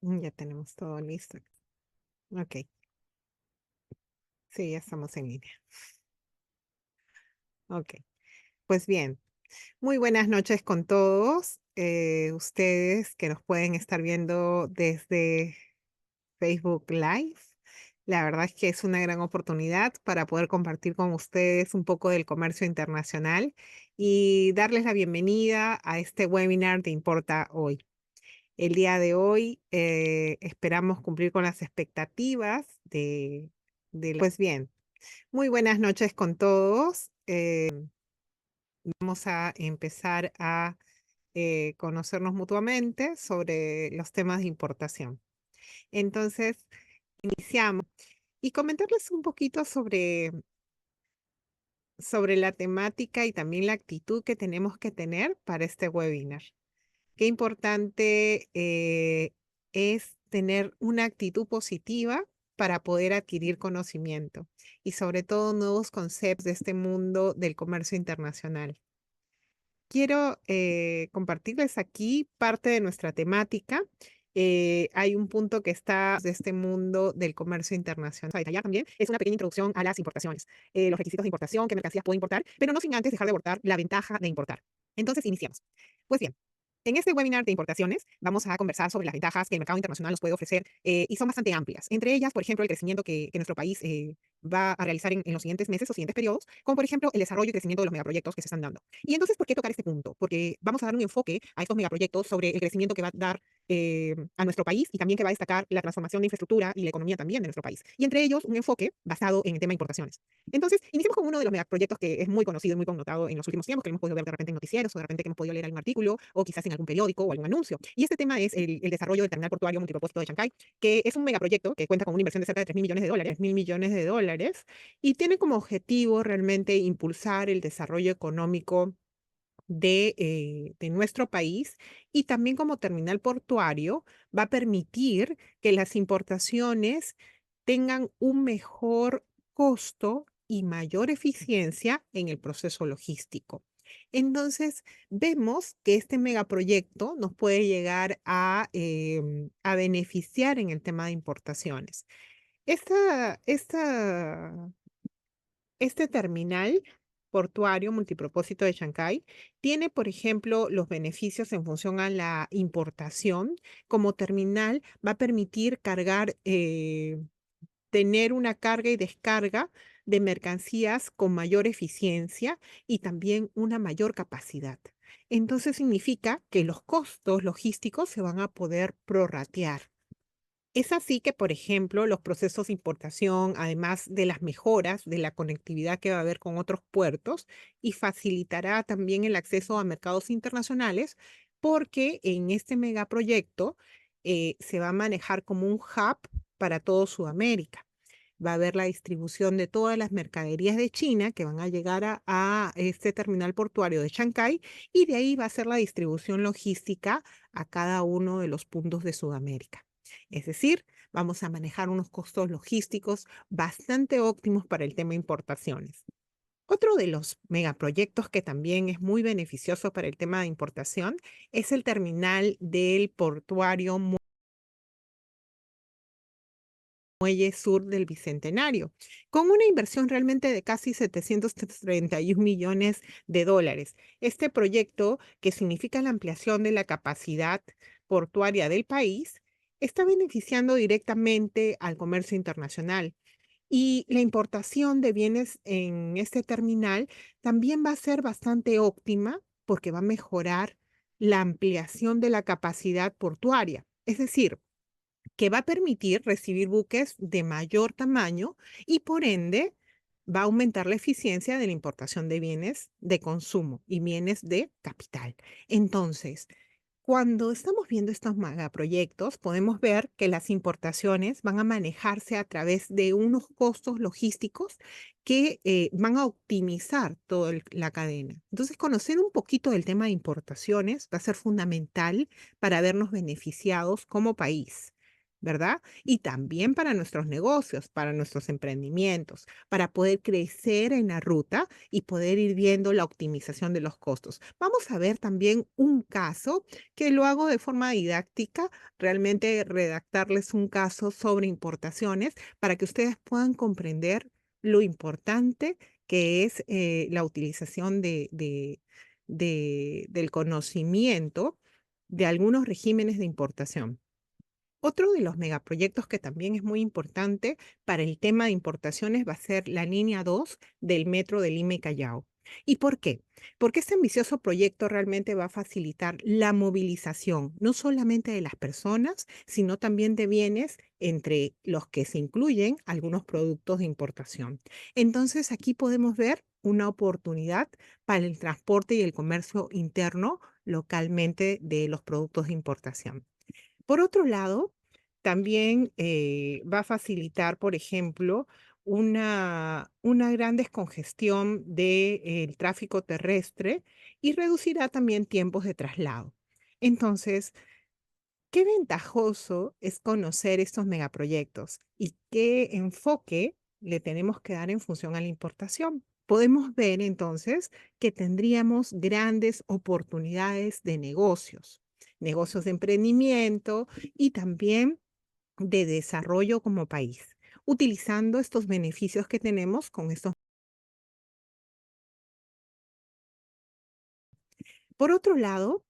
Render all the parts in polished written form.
Ya tenemos todo listo. Ok, sí, ya estamos en línea. Ok, pues bien, muy buenas noches con todos ustedes que nos pueden estar viendo desde Facebook Live. La verdad es que es una gran oportunidad para poder compartir con ustedes un poco del comercio internacional y darles la bienvenida a este webinar de Importa Hoy. El día de hoy esperamos cumplir con las expectativas Pues bien, muy buenas noches con todos. Vamos a empezar a conocernos mutuamente sobre los temas de importación. Entonces, iniciamos y comentarles un poquito sobre la temática y también la actitud que tenemos que tener para este webinar. Qué importante es tener una actitud positiva para poder adquirir conocimiento y sobre todo nuevos conceptos de este mundo del comercio internacional. Quiero compartirles aquí parte de nuestra temática. Hay un punto que está de este mundo del comercio internacional. A detallar también es una pequeña introducción a las importaciones, los requisitos de importación, qué mercancías puedo importar, pero no sin antes dejar de abordar la ventaja de importar. Entonces, iniciamos. Pues bien, en este webinar de importaciones vamos a conversar sobre las ventajas que el mercado internacional nos puede ofrecer y son bastante amplias. Entre ellas, por ejemplo, el crecimiento que nuestro país va a realizar en los siguientes meses o siguientes periodos, como por ejemplo el desarrollo y crecimiento de los megaproyectos que se están dando. Y entonces, ¿por qué tocar este punto? Porque vamos a dar un enfoque a estos megaproyectos sobre el crecimiento que va a dar a nuestro país y también que va a destacar la transformación de infraestructura y la economía también de nuestro país. Y entre ellos, un enfoque basado en el tema de importaciones. Entonces, iniciamos con uno de los megaproyectos que es muy conocido y muy connotado en los últimos tiempos, que hemos podido ver de repente en noticieros o de repente que hemos podido leer algún artículo o quizás en algún periódico o algún anuncio. Y este tema es el desarrollo del terminal portuario multipropósito de Chancay, que es un megaproyecto que cuenta con una inversión de cerca de 3.000 millones de dólares, 3.000 millones de dólares, y tiene como objetivo realmente impulsar el desarrollo económico de nuestro país y también como terminal portuario va a permitir que las importaciones tengan un mejor costo y mayor eficiencia en el proceso logístico. Entonces, vemos que este megaproyecto nos puede llegar a beneficiar en el tema de importaciones. Esta, esta este terminal portuario multipropósito de Chancay tiene, por ejemplo, los beneficios en función a la importación. Como terminal va a permitir tener una carga y descarga de mercancías con mayor eficiencia y también una mayor capacidad. Entonces significa que los costos logísticos se van a poder prorratear. Es así que, por ejemplo, los procesos de importación, además de las mejoras de la conectividad que va a haber con otros puertos, y facilitará también el acceso a mercados internacionales, porque en este megaproyecto se va a manejar como un hub para todo Sudamérica. Va a haber la distribución de todas las mercaderías de China que van a llegar a este terminal portuario de Chancay y de ahí va a ser la distribución logística a cada uno de los puntos de Sudamérica. Es decir, vamos a manejar unos costos logísticos bastante óptimos para el tema de importaciones. Otro de los megaproyectos que también es muy beneficioso para el tema de importación es el terminal del portuario Muelle Sur del Bicentenario, con una inversión realmente de casi 731 millones de dólares. Este proyecto, que significa la ampliación de la capacidad portuaria del país, está beneficiando directamente al comercio internacional. Y la importación de bienes en este terminal también va a ser bastante óptima porque va a mejorar la ampliación de la capacidad portuaria. Es decir, que va a permitir recibir buques de mayor tamaño y por ende va a aumentar la eficiencia de la importación de bienes de consumo y bienes de capital. Entonces, cuando estamos viendo estos megaproyectos, podemos ver que las importaciones van a manejarse a través de unos costos logísticos que van a optimizar toda la cadena. Entonces, conocer un poquito del tema de importaciones va a ser fundamental para vernos beneficiados como país. ¿verdad? Y también para nuestros negocios, para nuestros emprendimientos, para poder crecer en la ruta y poder ir viendo la optimización de los costos. Vamos a ver también un caso que lo hago de forma didáctica, realmente redactarles un caso sobre importaciones para que ustedes puedan comprender lo importante que es la utilización del conocimiento de algunos regímenes de importación. Otro de los megaproyectos que también es muy importante para el tema de importaciones va a ser la línea 2 del metro de Lima y Callao. ¿Y por qué? Porque este ambicioso proyecto realmente va a facilitar la movilización, no solamente de las personas, sino también de bienes, entre los que se incluyen algunos productos de importación. Entonces, aquí podemos ver una oportunidad para el transporte y el comercio interno localmente de los productos de importación. Por otro lado, también va a facilitar, por ejemplo, una gran descongestión del tráfico terrestre y reducirá también tiempos de traslado. Entonces, qué ventajoso es conocer estos megaproyectos y qué enfoque le tenemos que dar en función a la importación. Podemos ver entonces que tendríamos grandes oportunidades de negocios, negocios de emprendimiento y también de desarrollo como país, utilizando estos beneficios que tenemos con estos. Por otro lado,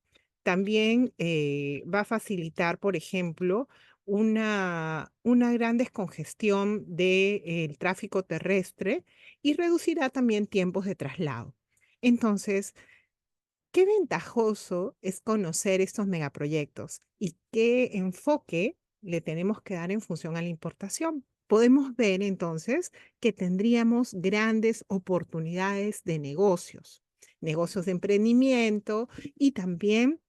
también va a facilitar, por ejemplo, una gran descongestión del tráfico terrestre y reducirá también tiempos de traslado. Entonces, qué ventajoso es conocer estos megaproyectos y qué enfoque le tenemos que dar en función a la importación. Podemos ver entonces que tendríamos grandes oportunidades de negocios, negocios de emprendimiento y también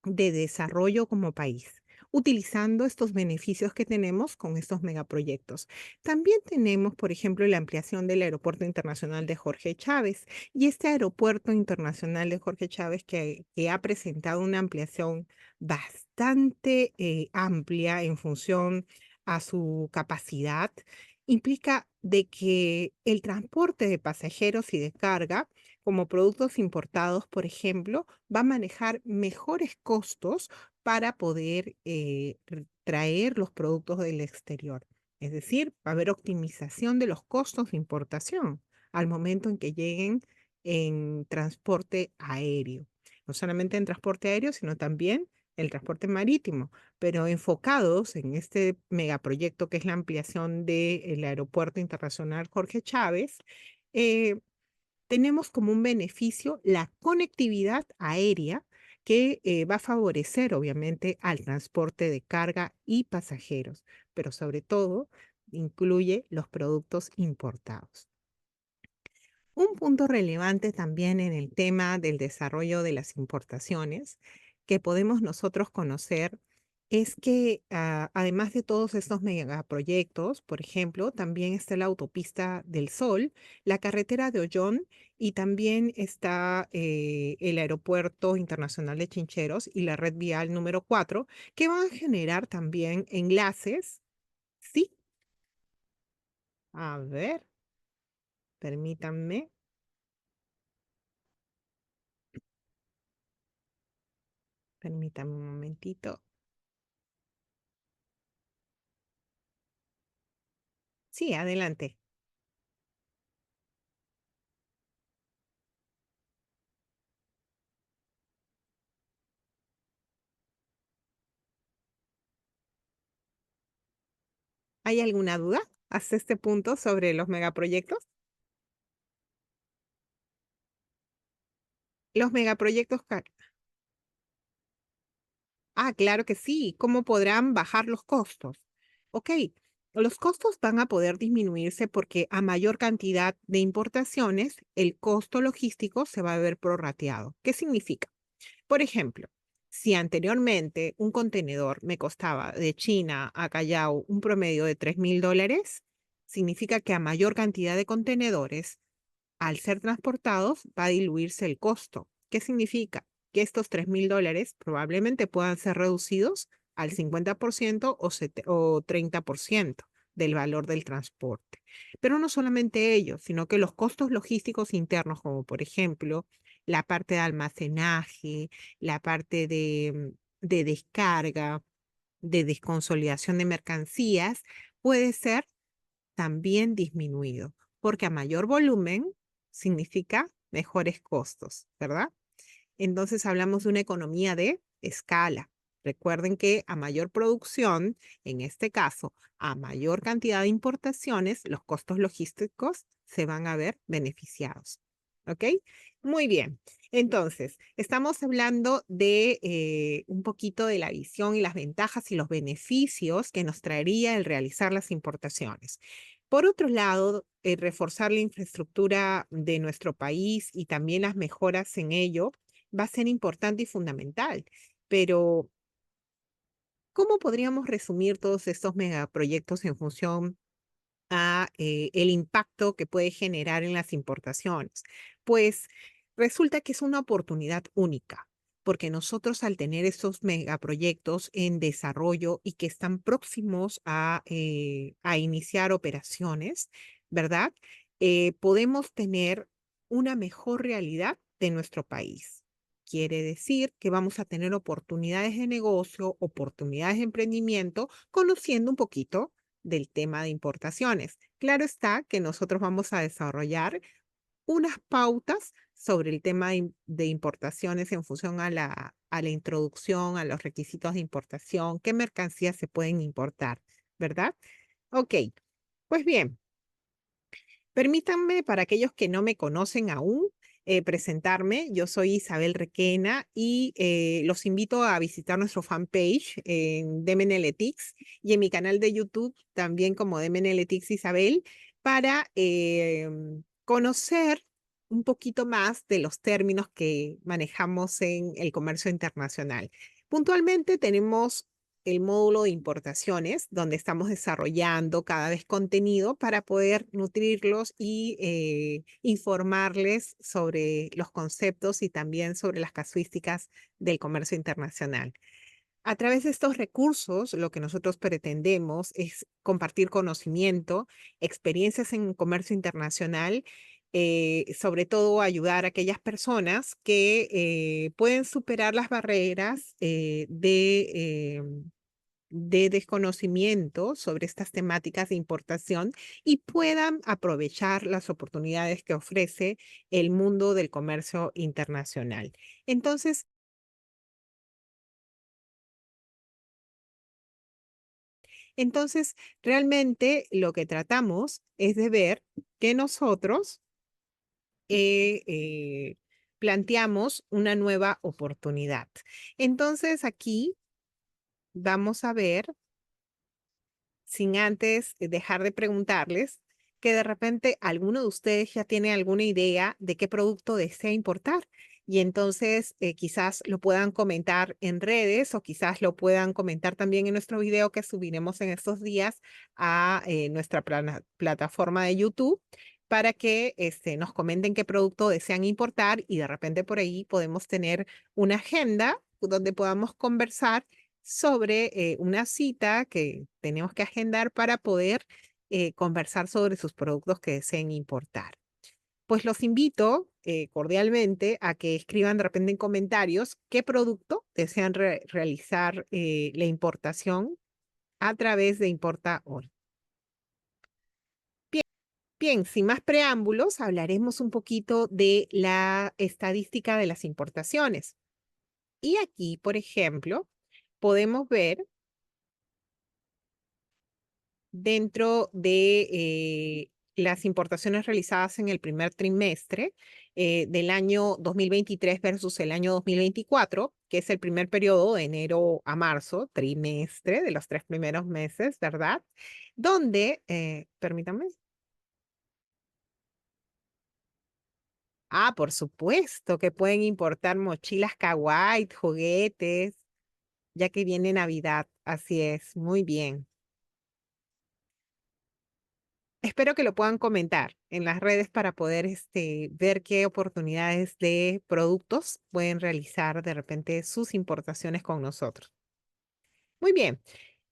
de desarrollo como país, utilizando estos beneficios que tenemos con estos megaproyectos. También tenemos, por ejemplo, la ampliación del Aeropuerto Internacional de Jorge Chávez. Y este Aeropuerto Internacional de Jorge Chávez que ha presentado una ampliación bastante amplia en función a su capacidad, implica de que el transporte de pasajeros y de carga como productos importados, por ejemplo, va a manejar mejores costos para poder traer los productos del exterior. Es decir, va a haber optimización de los costos de importación al momento en que lleguen en transporte aéreo. No solamente en transporte aéreo, sino también el transporte marítimo, pero enfocados en este megaproyecto que es la ampliación del Aeropuerto Internacional Jorge Chávez. eh, Tenemos como un beneficio la conectividad aérea que va a favorecer obviamente al transporte de carga y pasajeros, pero sobre todo incluye los productos importados. Un punto relevante también en el tema del desarrollo de las importaciones que podemos nosotros conocer es que además de todos estos megaproyectos, por ejemplo, también está la autopista del Sol, la carretera de Ollón y también está el Aeropuerto Internacional de Chincheros y la red vial número 4 que van a generar también enlaces. Sí, a ver, permítanme, permítanme un momentito. Sí, adelante. ¿Hay alguna duda hasta este punto sobre los megaproyectos? Los megaproyectos, claro que sí. ¿Cómo podrán bajar los costos? Ok, los costos van a poder disminuirse porque a mayor cantidad de importaciones, el costo logístico se va a ver prorrateado. ¿Qué significa? Por ejemplo, si anteriormente un contenedor me costaba de China a Callao un promedio de $3,000, significa que a mayor cantidad de contenedores, al ser transportados, va a diluirse el costo. ¿Qué significa? Que estos $3,000 probablemente puedan ser reducidos al 50% o 30% del valor del transporte. Pero no solamente ello, sino que los costos logísticos internos, como por ejemplo la parte de almacenaje, la parte de descarga, de desconsolidación de mercancías, puede ser también disminuido, porque a mayor volumen significa mejores costos, ¿verdad? Entonces hablamos de una economía de escala. Recuerden que a mayor producción, en este caso, a mayor cantidad de importaciones, los costos logísticos se van a ver beneficiados. ¿Ok? Muy bien. Entonces, estamos hablando de un poquito de la visión y las ventajas y los beneficios que nos traería el realizar las importaciones. Por otro lado, reforzar la infraestructura de nuestro país y también las mejoras en ello va a ser importante y fundamental. Pero, ¿cómo podríamos resumir todos estos megaproyectos en función a el impacto que puede generar en las importaciones? Pues resulta que es una oportunidad única, porque nosotros al tener estos megaproyectos en desarrollo y que están próximos a iniciar operaciones, ¿verdad? Podemos tener una mejor realidad de nuestro país. Quiere decir que vamos a tener oportunidades de negocio, oportunidades de emprendimiento, conociendo un poquito del tema de importaciones. Claro está que nosotros vamos a desarrollar unas pautas sobre el tema de importaciones en función a la introducción, a los requisitos de importación, qué mercancías se pueden importar, ¿verdad? Ok, pues bien, permítanme, para aquellos que no me conocen aún, presentarme. Yo soy Isabel Requena y los invito a visitar nuestro fanpage en DMNLetics y en mi canal de YouTube también como DMNLetics Isabel para conocer un poquito más de los términos que manejamos en el comercio internacional. Puntualmente tenemos el módulo de importaciones, donde estamos desarrollando cada vez contenido para poder nutrirlos y informarles sobre los conceptos y también sobre las casuísticas del comercio internacional. A través de estos recursos, lo que nosotros pretendemos es compartir conocimiento, experiencias en comercio internacional, sobre todo ayudar a aquellas personas que pueden superar las barreras de desconocimiento sobre estas temáticas de importación y puedan aprovechar las oportunidades que ofrece el mundo del comercio internacional. Entonces, realmente lo que tratamos es de ver que nosotros planteamos una nueva oportunidad. Entonces, aquí vamos a ver sin antes dejar de preguntarles que de repente alguno de ustedes ya tiene alguna idea de qué producto desea importar. Y entonces quizás lo puedan comentar en redes o quizás lo puedan comentar también en nuestro video que subiremos en estos días a nuestra plataforma de YouTube para que nos comenten qué producto desean importar y de repente por ahí podemos tener una agenda donde podamos conversar sobre una cita que tenemos que agendar para poder conversar sobre sus productos que deseen importar. Pues los invito cordialmente a que escriban de repente en comentarios qué producto desean realizar la importación a través de Importa Hoy. Bien, bien, sin más preámbulos, hablaremos un poquito de la estadística de las importaciones. Y aquí, por ejemplo, podemos ver dentro de las importaciones realizadas en el primer trimestre del año 2023 versus el año 2024, que es el primer periodo de enero a marzo, trimestre de los 3 primeros meses, ¿verdad? Donde, permítame. Por supuesto que pueden importar mochilas kawaii, juguetes, ya que viene Navidad. Así es, muy bien. Espero que lo puedan comentar en las redes para poder ver qué oportunidades de productos pueden realizar de repente sus importaciones con nosotros. Muy bien.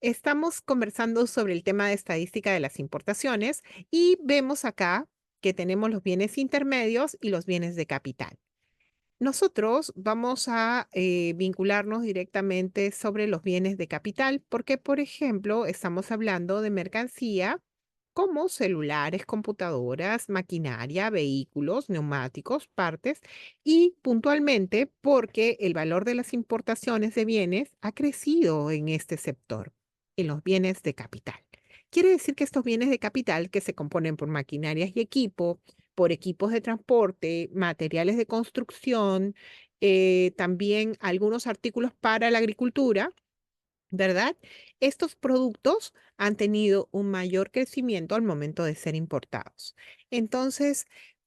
Estamos conversando sobre el tema de estadística de las importaciones y vemos acá que tenemos los bienes intermedios y los bienes de capital. Nosotros vamos a vincularnos directamente sobre los bienes de capital porque, por ejemplo, estamos hablando de mercancía como celulares, computadoras, maquinaria, vehículos, neumáticos, partes y puntualmente porque el valor de las importaciones de bienes ha crecido en este sector, en los bienes de capital. Quiere decir que estos bienes de capital que se componen por maquinarias y equipo, por equipos de transporte, materiales de construcción, también algunos artículos para la agricultura, ¿verdad? Estos productos han tenido un mayor crecimiento al momento de ser importados. Entonces,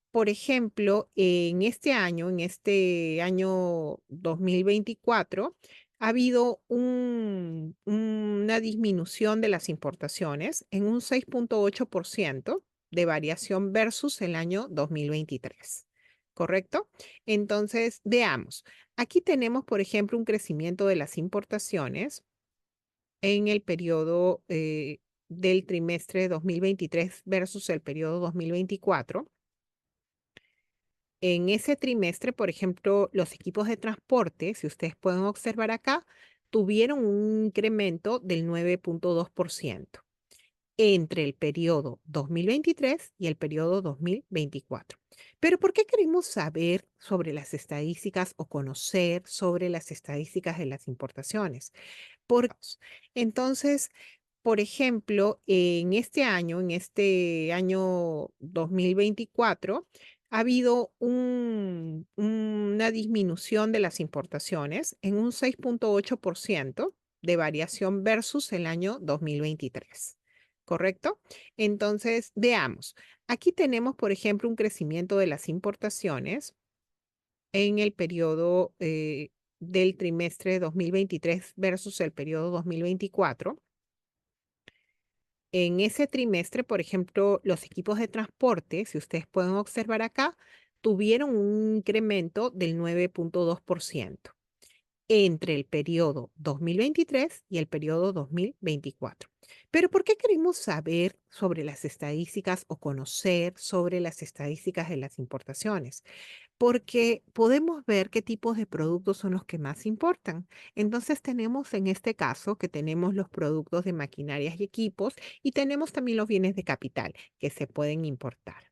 por ejemplo, en este año 2024, ha habido una disminución de las importaciones en un 6,8% de variación versus el año 2023. ¿Correcto? Entonces, veamos. Aquí tenemos, por ejemplo, un crecimiento de las importaciones en el periodo del trimestre 2023 versus el periodo 2024. En ese trimestre, por ejemplo, los equipos de transporte, si ustedes pueden observar acá, tuvieron un incremento del 9,2% entre el periodo 2023 y el periodo 2024. Pero ¿por qué queremos saber sobre las estadísticas o conocer sobre las estadísticas de las importaciones? Entonces, por ejemplo, en este año 2024, ha habido una disminución de las importaciones en un 6,8% de variación versus el año 2023. ¿Correcto? Entonces, veamos. Aquí tenemos, por ejemplo, un crecimiento de las importaciones en el periodo del trimestre 2023 versus el periodo 2024. En ese trimestre, por ejemplo, los equipos de transporte, si ustedes pueden observar acá, tuvieron un incremento del 9,2% entre el periodo 2023 y el periodo 2024. Pero ¿por qué queremos saber sobre las estadísticas o conocer sobre las estadísticas de las importaciones? Porque podemos ver qué tipos de productos son los que más importan. Entonces tenemos en este caso que tenemos los productos de maquinarias y equipos y tenemos también los bienes de capital que se pueden importar.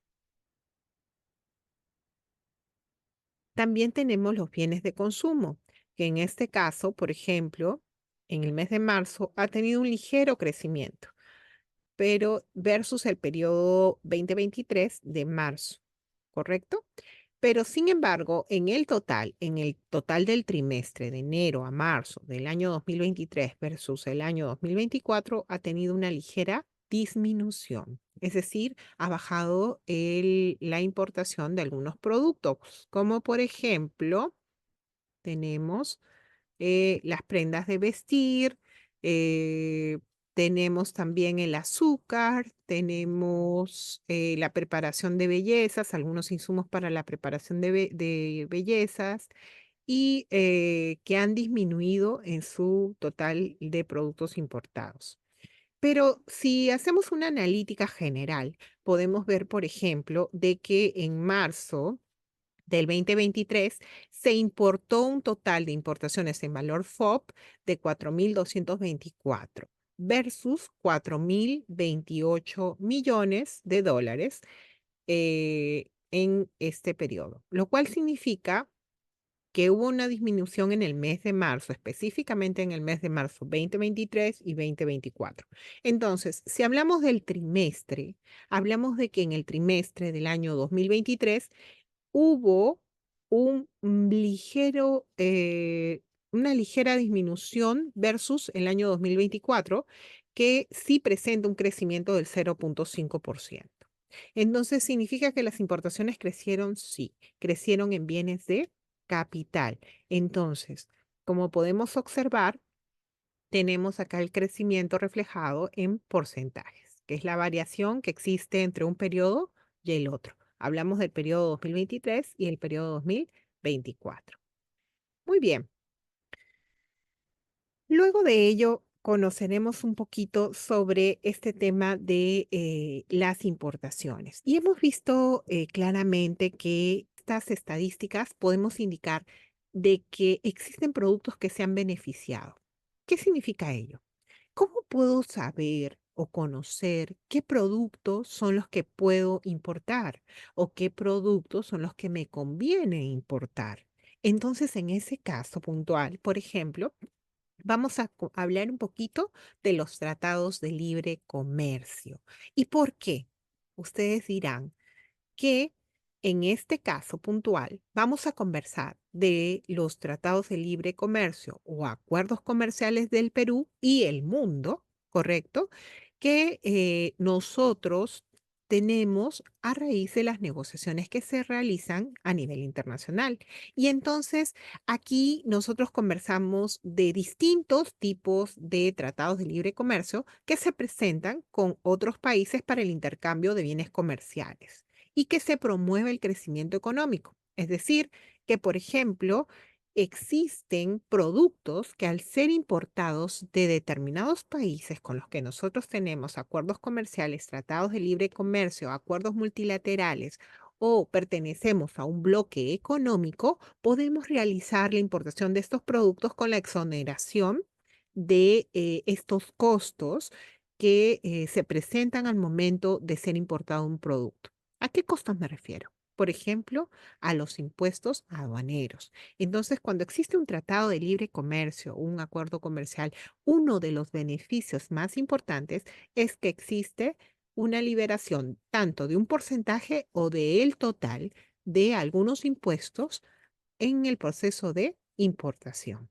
También tenemos los bienes de consumo, que en este caso, por ejemplo, en el mes de marzo ha tenido un ligero crecimiento, pero versus el periodo 2023 de marzo, ¿correcto? Pero sin embargo, en el total del trimestre de enero a marzo del año 2023 versus el año 2024, ha tenido una ligera disminución. Es decir, ha bajado la importación de algunos productos, como por ejemplo, tenemos las prendas de vestir, eh, tenemos también el azúcar, tenemos la preparación de bellezas, algunos insumos para la preparación de bellezas y que han disminuido en su total de productos importados. Pero si hacemos una analítica general, podemos ver, por ejemplo, de que en marzo del 2023 se importó un total de importaciones en valor FOB de 4.224 versus 4.028 millones de dólares en este periodo, lo cual significa que hubo una disminución en el mes de marzo, específicamente en el mes de marzo 2023 y 2024. Entonces, si hablamos del trimestre, hablamos de que en el trimestre del año 2023 hubo un ligero, una ligera disminución versus el año 2024, que sí presenta un crecimiento del 0,5%. Entonces, ¿significa que las importaciones crecieron? Sí, crecieron en bienes de capital. Entonces, como podemos observar, tenemos acá el crecimiento reflejado en porcentajes, que es la variación que existe entre un periodo y el otro. Hablamos del periodo 2023 y el periodo 2024. Muy bien. Luego de ello, conoceremos un poquito sobre este tema de las importaciones. Y hemos visto claramente que estas estadísticas podemos indicar de que existen productos que se han beneficiado. ¿Qué significa ello? ¿Cómo puedo saber o conocer qué productos son los que puedo importar o qué productos son los que me conviene importar? Entonces, en ese caso puntual, por ejemplo, vamos a hablar un poquito de los tratados de libre comercio. ¿Y por qué? Ustedes dirán, que en este caso puntual vamos a conversar de los tratados de libre comercio o acuerdos comerciales del Perú y el mundo, ¿correcto? Que nosotros tenemos a raíz de las negociaciones que se realizan a nivel internacional. Y entonces aquí nosotros conversamos de distintos tipos de tratados de libre comercio que se presentan con otros países para el intercambio de bienes comerciales y que se promueva el crecimiento económico. Es decir, que, por ejemplo, existen productos que al ser importados de determinados países con los que nosotros tenemos acuerdos comerciales, tratados de libre comercio, acuerdos multilaterales o pertenecemos a un bloque económico, podemos realizar la importación de estos productos con la exoneración de estos costos que se presentan al momento de ser importado un producto. ¿A qué costos me refiero? Por ejemplo, a los impuestos aduaneros. Entonces, cuando existe un tratado de libre comercio, un acuerdo comercial, uno de los beneficios más importantes es que existe una liberación tanto de un porcentaje o del total de algunos impuestos en el proceso de importación.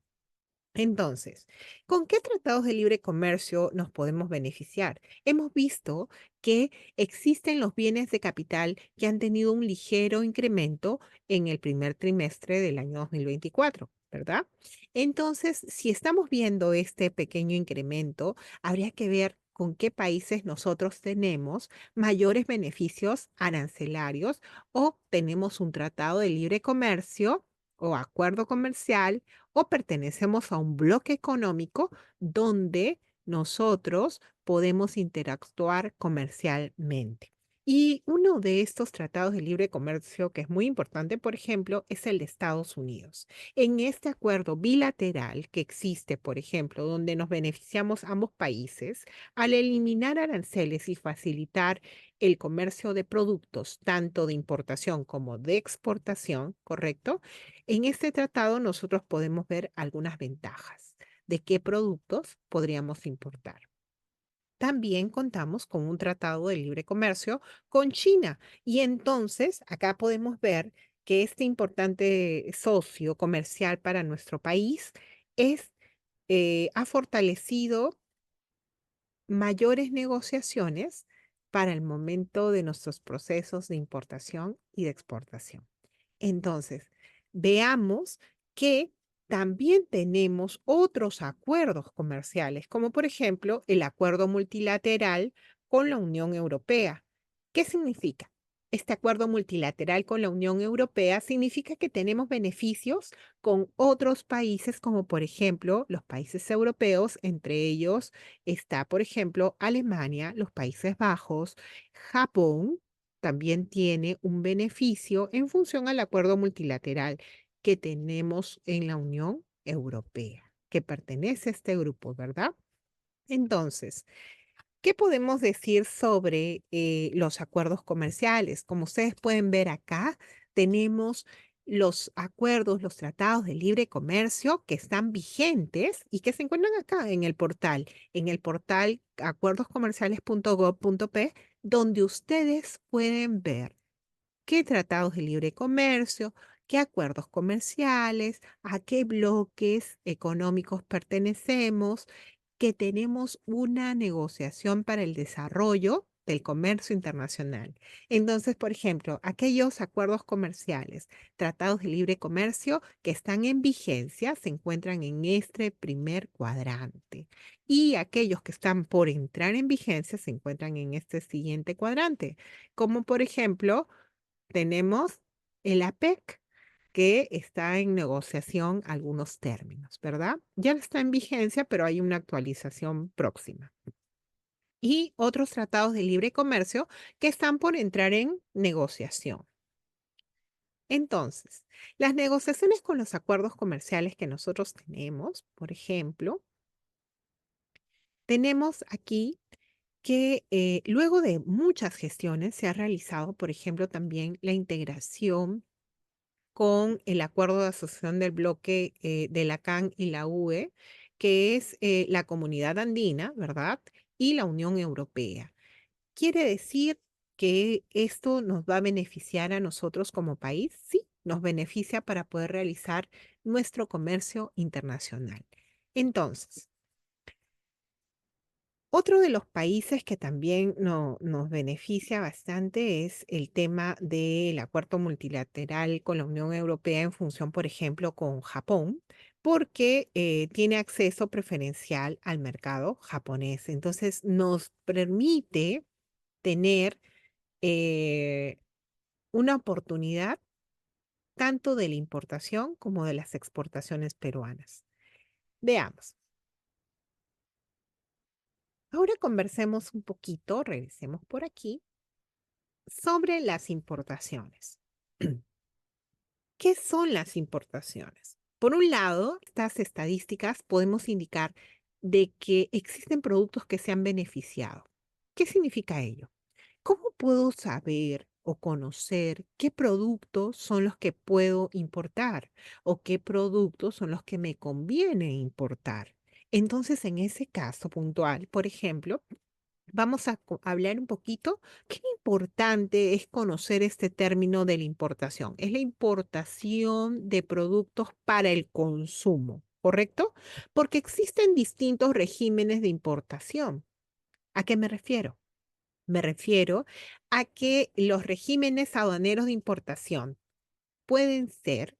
Entonces, ¿con qué tratados de libre comercio nos podemos beneficiar? Hemos visto que existen los bienes de capital que han tenido un ligero incremento en el primer trimestre del año 2024, ¿verdad? Entonces, si estamos viendo este pequeño incremento, habría que ver con qué países nosotros tenemos mayores beneficios arancelarios o tenemos un tratado de libre comercio o acuerdo comercial o pertenecemos a un bloque económico donde nosotros podemos interactuar comercialmente. Y uno de estos tratados de libre comercio que es muy importante, por ejemplo, es el de Estados Unidos. En este acuerdo bilateral que existe, por ejemplo, donde nos beneficiamos ambos países, al eliminar aranceles y facilitar el comercio de productos, tanto de importación como de exportación, ¿correcto? En este tratado nosotros podemos ver algunas ventajas de qué productos podríamos importar. También contamos con un tratado de libre comercio con China y entonces acá podemos ver que este importante socio comercial para nuestro país ha fortalecido mayores negociaciones para el momento de nuestros procesos de importación y de exportación. Entonces, veamos que también tenemos otros acuerdos comerciales, como por ejemplo el acuerdo multilateral con la Unión Europea. ¿Qué significa? Este acuerdo multilateral con la Unión Europea significa que tenemos beneficios con otros países, como por ejemplo los países europeos, entre ellos está, por ejemplo, Alemania, los Países Bajos, Japón, también tiene un beneficio en función al acuerdo multilateral que tenemos en la Unión Europea, que pertenece a este grupo, ¿verdad? Entonces, ¿qué podemos decir sobre los acuerdos comerciales? Como ustedes pueden ver acá, tenemos los acuerdos, los tratados de libre comercio que están vigentes y que se encuentran acá en el portal acuerdoscomerciales.gov.p, donde ustedes pueden ver qué tratados de libre comercio, qué acuerdos comerciales, a qué bloques económicos pertenecemos, que tenemos una negociación para el desarrollo del comercio internacional. Entonces, por ejemplo, aquellos acuerdos comerciales, tratados de libre comercio que están en vigencia se encuentran en este primer cuadrante y aquellos que están por entrar en vigencia se encuentran en este siguiente cuadrante, como por ejemplo tenemos el APEC. que está en negociación algunos términos, ¿verdad? Ya está en vigencia, pero hay una actualización próxima. Y otros tratados de libre comercio que están por entrar en negociación. Entonces, las negociaciones con los acuerdos comerciales que nosotros tenemos, por ejemplo, tenemos aquí que luego de muchas gestiones se ha realizado, por ejemplo, también la integración con el acuerdo de asociación del bloque de la CAN y la UE, que es la Comunidad Andina, ¿verdad? Y la Unión Europea. ¿Quiere decir que esto nos va a beneficiar a nosotros como país? Sí, nos beneficia para poder realizar nuestro comercio internacional. Entonces, otro de los países que también nos beneficia bastante es el tema del acuerdo multilateral con la Unión Europea en función, por ejemplo, con Japón, porque tiene acceso preferencial al mercado japonés. Entonces, nos permite tener eh, una oportunidad tanto de la importación como de las exportaciones peruanas. Veamos. Ahora conversemos un poquito, regresemos por aquí, sobre las importaciones. ¿Qué son las importaciones? Por un lado, estas estadísticas podemos indicar de que existen productos que se han beneficiado. ¿Qué significa ello? ¿Cómo puedo saber o conocer qué productos son los que puedo importar o qué productos son los que me conviene importar? Entonces, en ese caso puntual, por ejemplo, vamos a hablar un poquito. Qué importante es conocer este término de la importación. Es la importación de productos para el consumo, ¿correcto? Porque existen distintos regímenes de importación. ¿A qué me refiero? Me refiero a que los regímenes aduaneros de importación pueden ser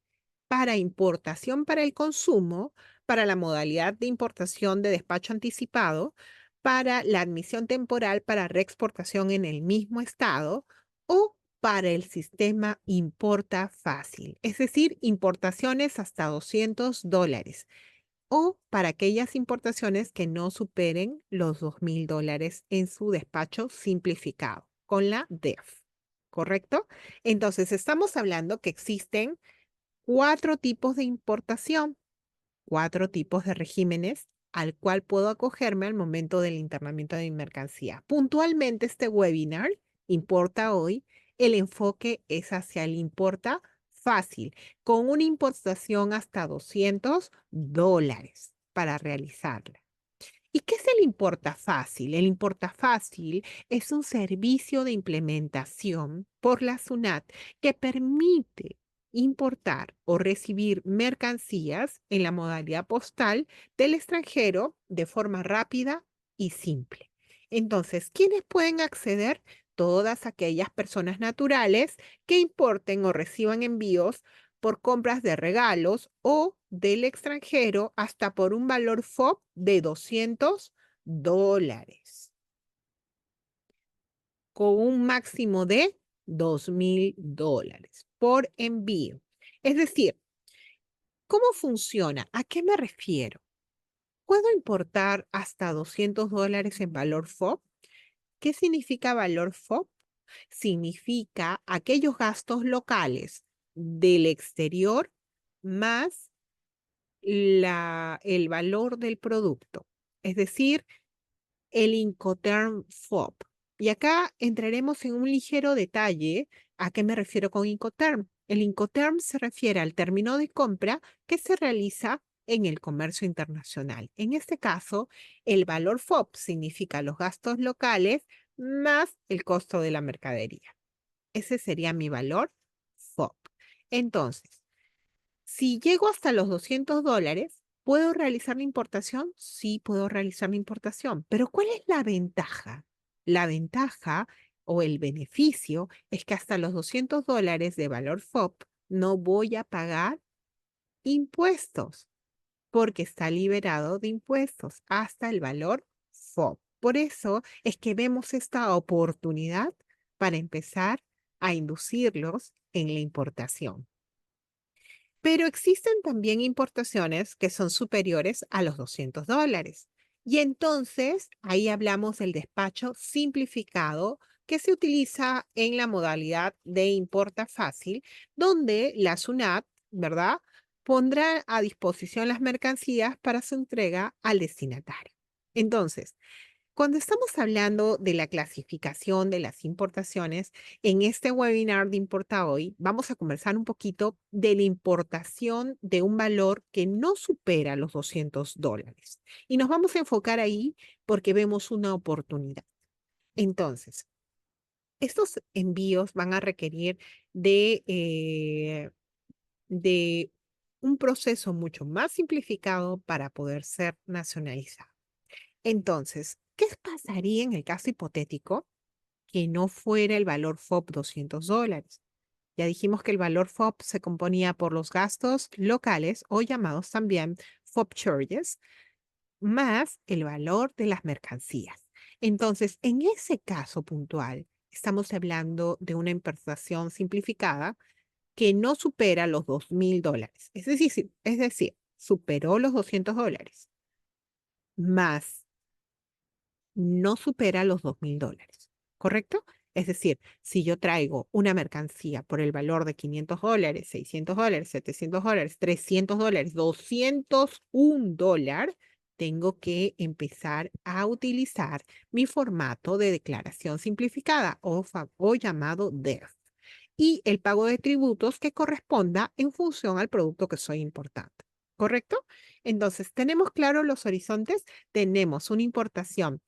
para importación para el consumo, para la modalidad de importación de despacho anticipado, para la admisión temporal para reexportación en el mismo estado o para el sistema importa fácil, es decir, importaciones hasta $200 o para aquellas importaciones que no superen los $2,000 en su despacho simplificado con la DEF, ¿correcto? Entonces, estamos hablando que existen cuatro tipos de importación, cuatro tipos de regímenes al cual puedo acogerme al momento del internamiento de mi mercancía. Puntualmente, este webinar, Importa Hoy, el enfoque es hacia el importa fácil, con una importación hasta $200 para realizarla. ¿Y qué es el Importa Fácil? El Importa Fácil es un servicio de implementación por la SUNAT que permite importar o recibir mercancías en la modalidad postal del extranjero de forma rápida y simple. Entonces, ¿quiénes pueden acceder? Todas aquellas personas naturales que importen o reciban envíos por compras de regalos o del extranjero hasta por un valor FOB de $200, con un máximo de $2,000 por envío. Es decir, ¿cómo funciona? ¿A qué me refiero? ¿Puedo importar hasta $200 en valor FOB? ¿Qué significa valor FOB? Significa aquellos gastos locales del exterior más el valor del producto, es decir, el Incoterm FOB. Y acá entraremos en un ligero detalle. ¿A qué me refiero con Incoterm? El Incoterm se refiere al término de compra que se realiza en el comercio internacional. En este caso, el valor FOB significa los gastos locales más el costo de la mercadería. Ese sería mi valor FOB. Entonces, si llego hasta los $200, ¿puedo realizar la importación? Sí, puedo realizar la importación. Pero ¿cuál es la ventaja? La ventaja o el beneficio es que hasta los $200 de valor FOB no voy a pagar impuestos porque está liberado de impuestos hasta el valor FOB. Por eso es que vemos esta oportunidad para empezar a inducirlos en la importación. Pero existen también importaciones que son superiores a los $200. Y entonces ahí hablamos del despacho simplificado que se utiliza en la modalidad de importa fácil, donde la SUNAT, ¿verdad?, pondrá a disposición las mercancías para su entrega al destinatario. Entonces, cuando estamos hablando de la clasificación de las importaciones, en este webinar de Importa Hoy vamos a conversar un poquito de la importación de un valor que no supera los $200. Y nos vamos a enfocar ahí porque vemos una oportunidad. Entonces, estos envíos van a requerir de un proceso mucho más simplificado para poder ser nacionalizado. Entonces, ¿qué pasaría en el caso hipotético que no fuera el valor FOB $200? Ya dijimos que el valor FOB se componía por los gastos locales o llamados también FOB charges, más el valor de las mercancías. Entonces, en ese caso puntual, estamos hablando de una importación simplificada que no supera los $2.000. Es decir, superó los $200 más no supera los $2.000, ¿correcto? Es decir, si yo traigo una mercancía por el valor de $500, $600, $700, $300, $201, tengo que empezar a utilizar mi formato de declaración simplificada o llamado DEF y el pago de tributos que corresponda en función al producto que soy importando. ¿Correcto? Entonces, tenemos claros los horizontes, tenemos una importación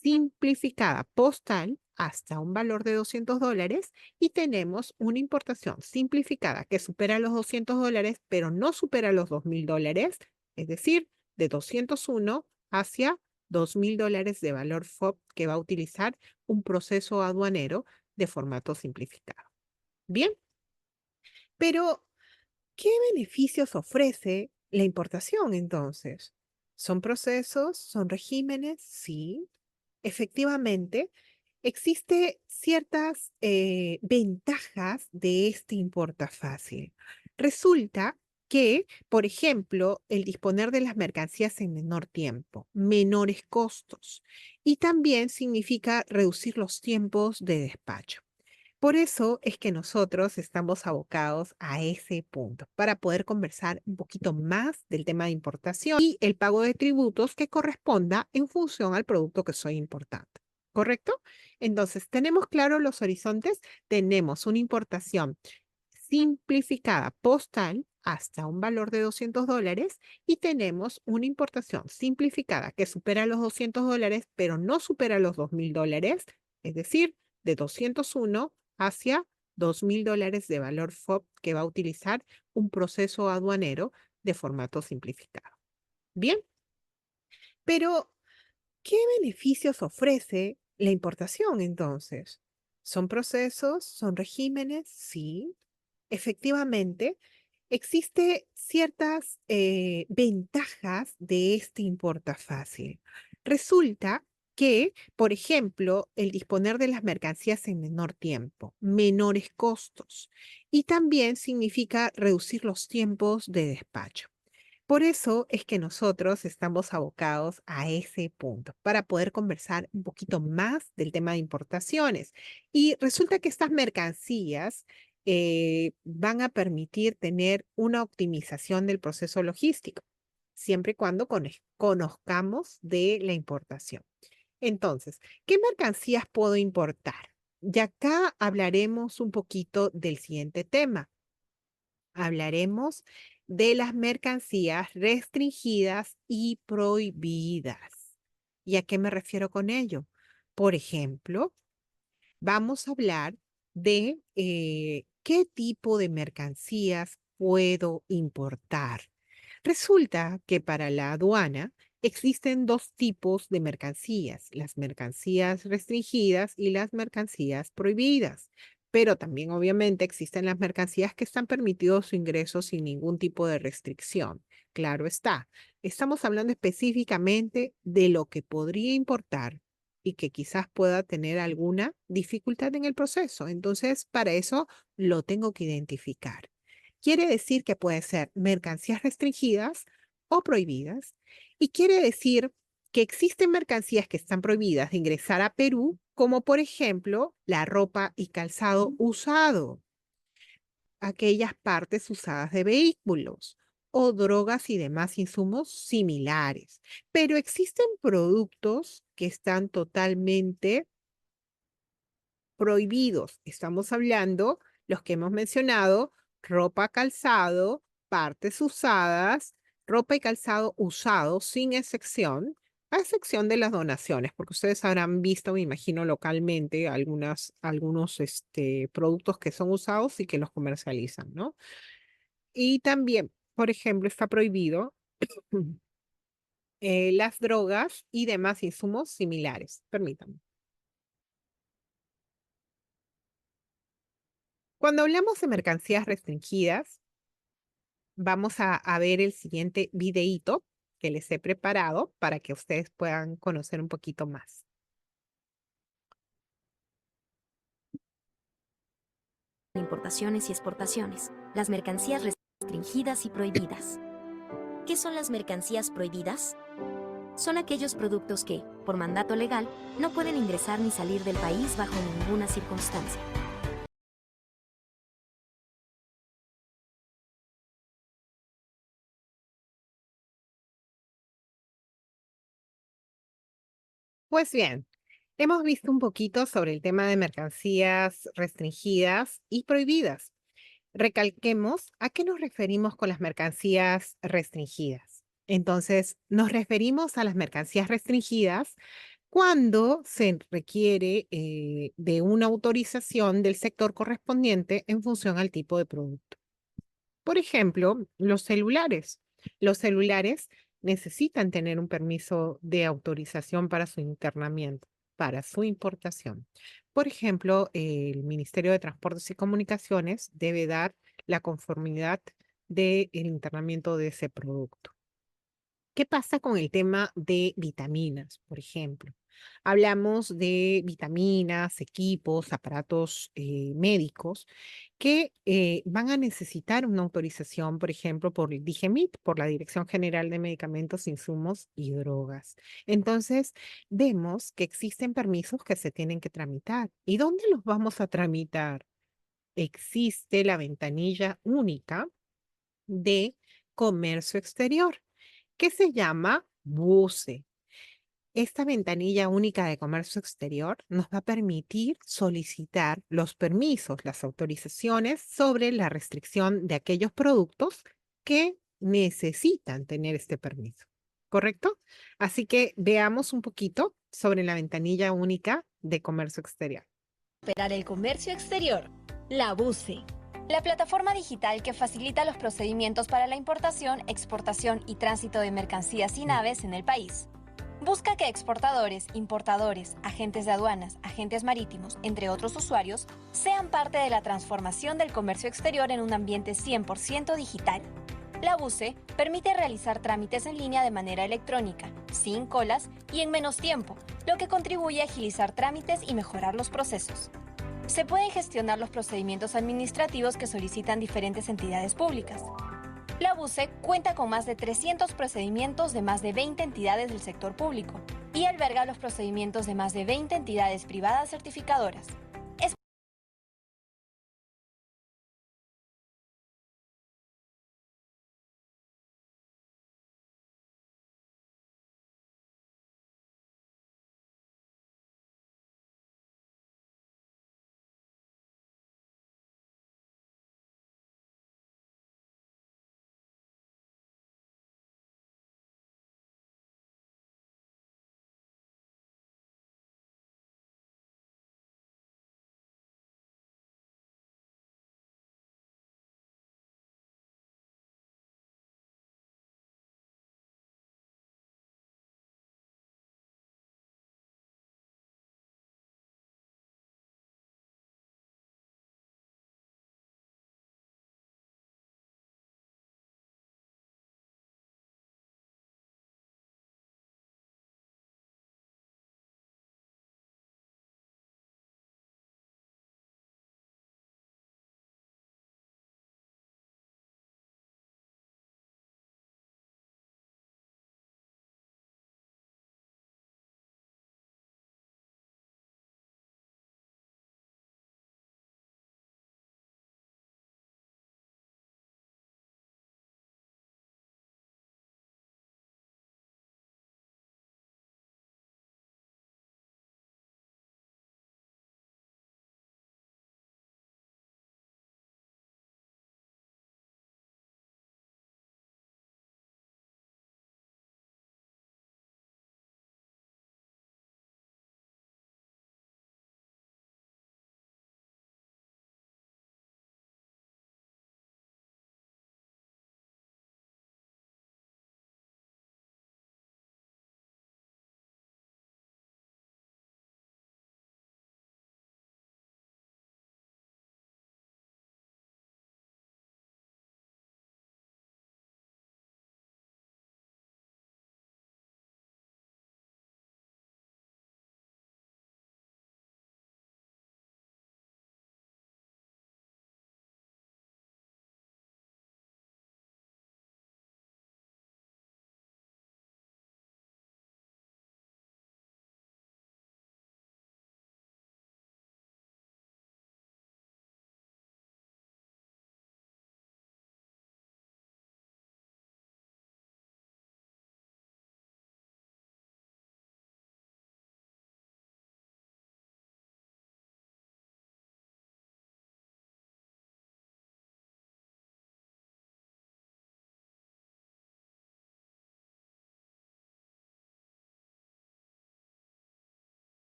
simplificada postal hasta un valor de $200 y tenemos una importación simplificada que supera los $200, pero no supera los $2.000, es decir, de 201 hacia $2.000 de valor FOB que va a utilizar un proceso aduanero de formato simplificado. Bien, pero ¿qué beneficios ofrece la importación entonces? ¿Son procesos? ¿Son regímenes? Sí, efectivamente, existe ciertas ventajas de este importa fácil. Resulta que, por ejemplo, el disponer de las mercancías en menor tiempo, menores costos, y también significa reducir los tiempos de despacho. Por eso es que nosotros estamos abocados a ese punto, para poder conversar un poquito más del tema de importación y el pago de tributos que corresponda en función al producto que soy importando. ¿Correcto? Entonces, tenemos claros los horizontes, tenemos una importación simplificada postal hasta un valor de $200 y tenemos una importación simplificada que supera los $200, pero no supera los $2.000, es decir, de 201 hacia $2.000 de valor FOB que va a utilizar un proceso aduanero de formato simplificado. Bien, pero ¿qué beneficios ofrece la importación entonces? ¿Son procesos? ¿Son regímenes? Sí, efectivamente, existe ciertas ventajas de este importa fácil. Resulta que, por ejemplo, el disponer de las mercancías en menor tiempo, menores costos, y también significa reducir los tiempos de despacho. Por eso es que nosotros estamos abocados a ese punto, para poder conversar un poquito más del tema de importaciones. Y resulta que estas mercancías van a permitir tener una optimización del proceso logístico, siempre y cuando conozcamos de la importación. Entonces, ¿qué mercancías puedo importar? Y acá hablaremos un poquito del siguiente tema. Hablaremos de las mercancías restringidas y prohibidas. ¿Y a qué me refiero con ello? Por ejemplo, vamos a hablar de qué tipo de mercancías puedo importar. Resulta que para la aduana existen dos tipos de mercancías, las mercancías restringidas y las mercancías prohibidas. Pero también obviamente existen las mercancías que están permitidos su ingreso sin ningún tipo de restricción. Claro está, estamos hablando específicamente de lo que podría importar y que quizás pueda tener alguna dificultad en el proceso. Entonces, para eso lo tengo que identificar. quiere decir que pueden ser mercancías restringidas o prohibidas. Y quiere decir que existen mercancías que están prohibidas de ingresar a Perú, como por ejemplo la ropa y calzado usado, aquellas partes usadas de vehículos o drogas y demás insumos similares. Pero existen productos que están totalmente prohibidos. Estamos hablando, los que hemos mencionado, ropa, calzado, partes usadas, ropa y calzado usados sin excepción, a excepción de las donaciones, porque ustedes habrán visto, me imagino, localmente algunos productos que son usados y que los comercializan, ¿no? Y también, por ejemplo, está prohibido las drogas y demás insumos similares. Permítanme. Cuando hablamos de mercancías restringidas, vamos a ver el siguiente videíto que les he preparado para que ustedes puedan conocer un poquito más. Importaciones y exportaciones, las mercancías restringidas y prohibidas. ¿Qué son las mercancías prohibidas? Son aquellos productos que, por mandato legal, no pueden ingresar ni salir del país bajo ninguna circunstancia. Pues bien, hemos visto un poquito sobre el tema de mercancías restringidas y prohibidas. Recalquemos a qué nos referimos con las mercancías restringidas. Entonces, nos referimos a las mercancías restringidas cuando se requiere de una autorización del sector correspondiente en función al tipo de producto. Por ejemplo, los celulares. Los celulares necesitan tener un permiso de autorización para su internamiento, para su importación. Por ejemplo, el Ministerio de Transportes y Comunicaciones debe dar la conformidad del internamiento de ese producto. ¿Qué pasa con el tema de vitaminas, por ejemplo? Hablamos de vitaminas, equipos, aparatos médicos que van a necesitar una autorización, por ejemplo, por el DIGEMIT, por la Dirección General de Medicamentos, Insumos y Drogas. Entonces, vemos que existen permisos que se tienen que tramitar. ¿Y dónde los vamos a tramitar? Existe la ventanilla única de comercio exterior que se llama BUCE. Esta ventanilla única de comercio exterior nos va a permitir solicitar los permisos, las autorizaciones sobre la restricción de aquellos productos que necesitan tener este permiso. ¿Correcto? Así que veamos un poquito sobre la ventanilla única de comercio exterior. Operar el comercio exterior. La BUCE. La plataforma digital que facilita los procedimientos para la importación, exportación y tránsito de mercancías y naves en el país. Busca que exportadores, importadores, agentes de aduanas, agentes marítimos, entre otros usuarios, sean parte de la transformación del comercio exterior en un ambiente 100% digital. La BUCE permite realizar trámites en línea de manera electrónica, sin colas y en menos tiempo, lo que contribuye a agilizar trámites y mejorar los procesos. Se pueden gestionar los procedimientos administrativos que solicitan diferentes entidades públicas. La BUCE cuenta con más de 300 procedimientos de más de 20 entidades del sector público y alberga los procedimientos de más de 20 entidades privadas certificadoras.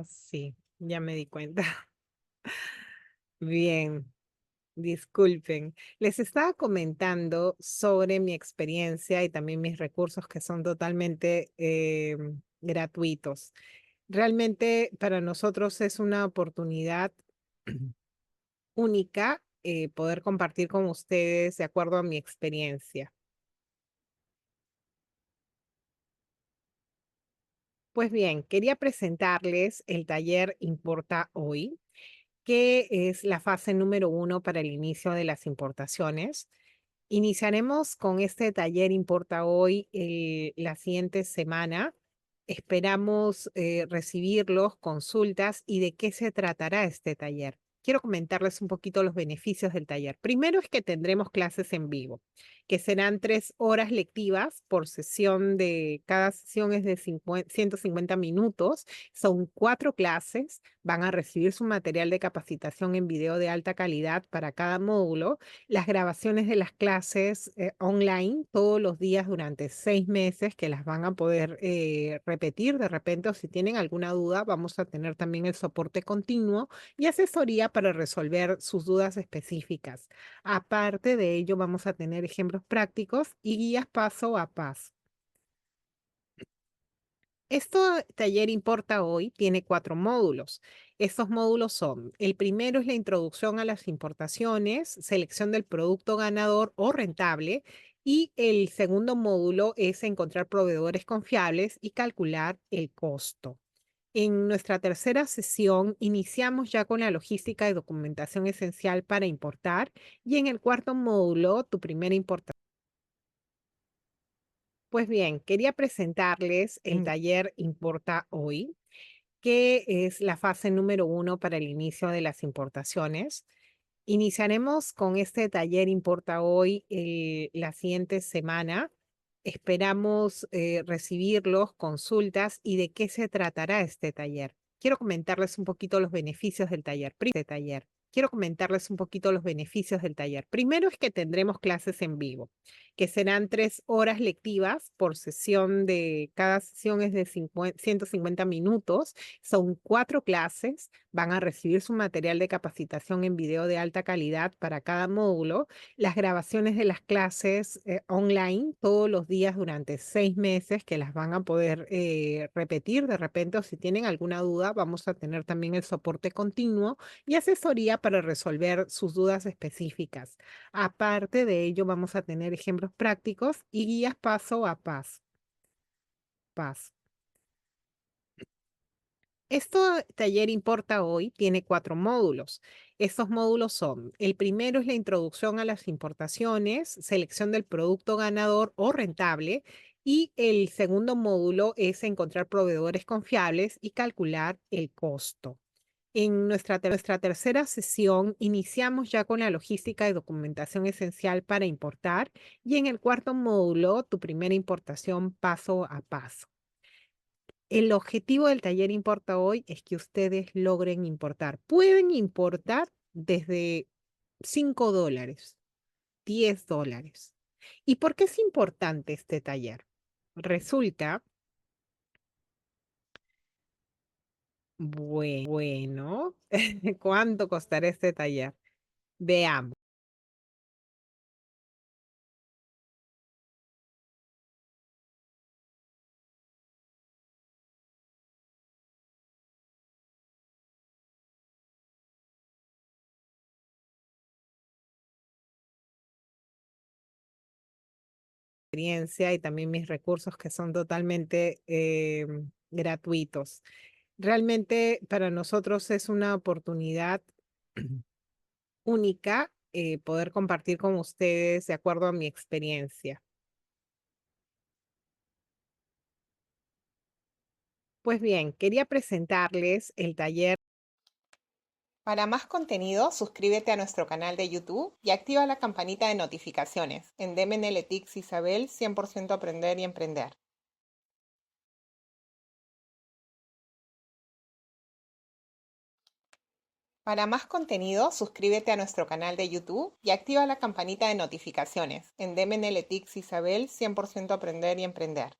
Sí, ya me di cuenta. Bien, disculpen. Les estaba comentando sobre mi experiencia y también mis recursos que son totalmente gratuitos. Realmente para nosotros es una oportunidad única poder compartir con ustedes de acuerdo a mi experiencia. Pues bien, quería presentarles el taller Importa Hoy, que es la fase número 1 para el inicio de las importaciones. Iniciaremos con este taller Importa Hoy la siguiente semana. Esperamos recibirlos, consultas y de qué se tratará este taller. Quiero comentarles un poquito los beneficios del taller. Primero es que tendremos clases en vivo, que serán 3 horas lectivas por sesión cada sesión es de 150 minutos. Son 4 clases. Van a recibir su material de capacitación en video de alta calidad para cada módulo, las grabaciones de las clases online todos los días durante 6 meses que las van a poder repetir de repente, o si tienen alguna duda, vamos a tener también el soporte continuo y asesoría para resolver sus dudas específicas. Aparte de ello, vamos a tener ejemplos prácticos y guías paso a paso. Este taller Importa Hoy tiene 4 módulos. Estos módulos son, el primero es la introducción a las importaciones, selección del producto ganador o rentable, y el segundo módulo es encontrar proveedores confiables y calcular el costo. En nuestra tercera sesión iniciamos ya con la logística y documentación esencial para importar, y en el cuarto módulo, tu primera importación. Pues bien, quería presentarles el taller Importa Hoy, que es la fase número 1 para el inicio de las importaciones. Iniciaremos con este taller Importa Hoy la siguiente semana. Esperamos recibirlos, consultas y de qué se tratará este taller. Quiero comentarles un poquito los beneficios del taller. Quiero comentarles un poquito los beneficios del taller. Primero es que tendremos clases en vivo, que serán 3 horas lectivas por sesión cada sesión es de 150 minutos. Son 4 clases. Van a recibir su material de capacitación en video de alta calidad para cada módulo, las grabaciones de las clases online todos los días durante 6 meses que las van a poder repetir de repente, o si tienen alguna duda, vamos a tener también el soporte continuo y asesoría para resolver sus dudas específicas. Aparte de ello, vamos a tener ejemplos prácticos y guías paso a paso. Este taller Importa Hoy tiene 4 módulos. Estos módulos son, el primero es la introducción a las importaciones, selección del producto ganador o rentable, y el segundo módulo es encontrar proveedores confiables y calcular el costo. En nuestra tercera sesión iniciamos ya con la logística y documentación esencial para importar, y en el cuarto módulo, tu primera importación paso a paso. El objetivo del taller Importa Hoy es que ustedes logren importar. Pueden importar desde $5, $10. ¿Y por qué es importante este taller? Resulta, bueno, ¿cuánto costará este taller? Veamos. Experiencia y también mis recursos que son totalmente gratuitos. Realmente para nosotros es una oportunidad única poder compartir con ustedes de acuerdo a mi experiencia. Pues bien, quería presentarles el taller. Para más contenido, suscríbete a nuestro canal de YouTube y activa la campanita de notificaciones en DMNLTIX Isabel 100% aprender y emprender. Para más contenido, suscríbete a nuestro canal de YouTube y activa la campanita de notificaciones en DMNLTIX Isabel 100% aprender y emprender.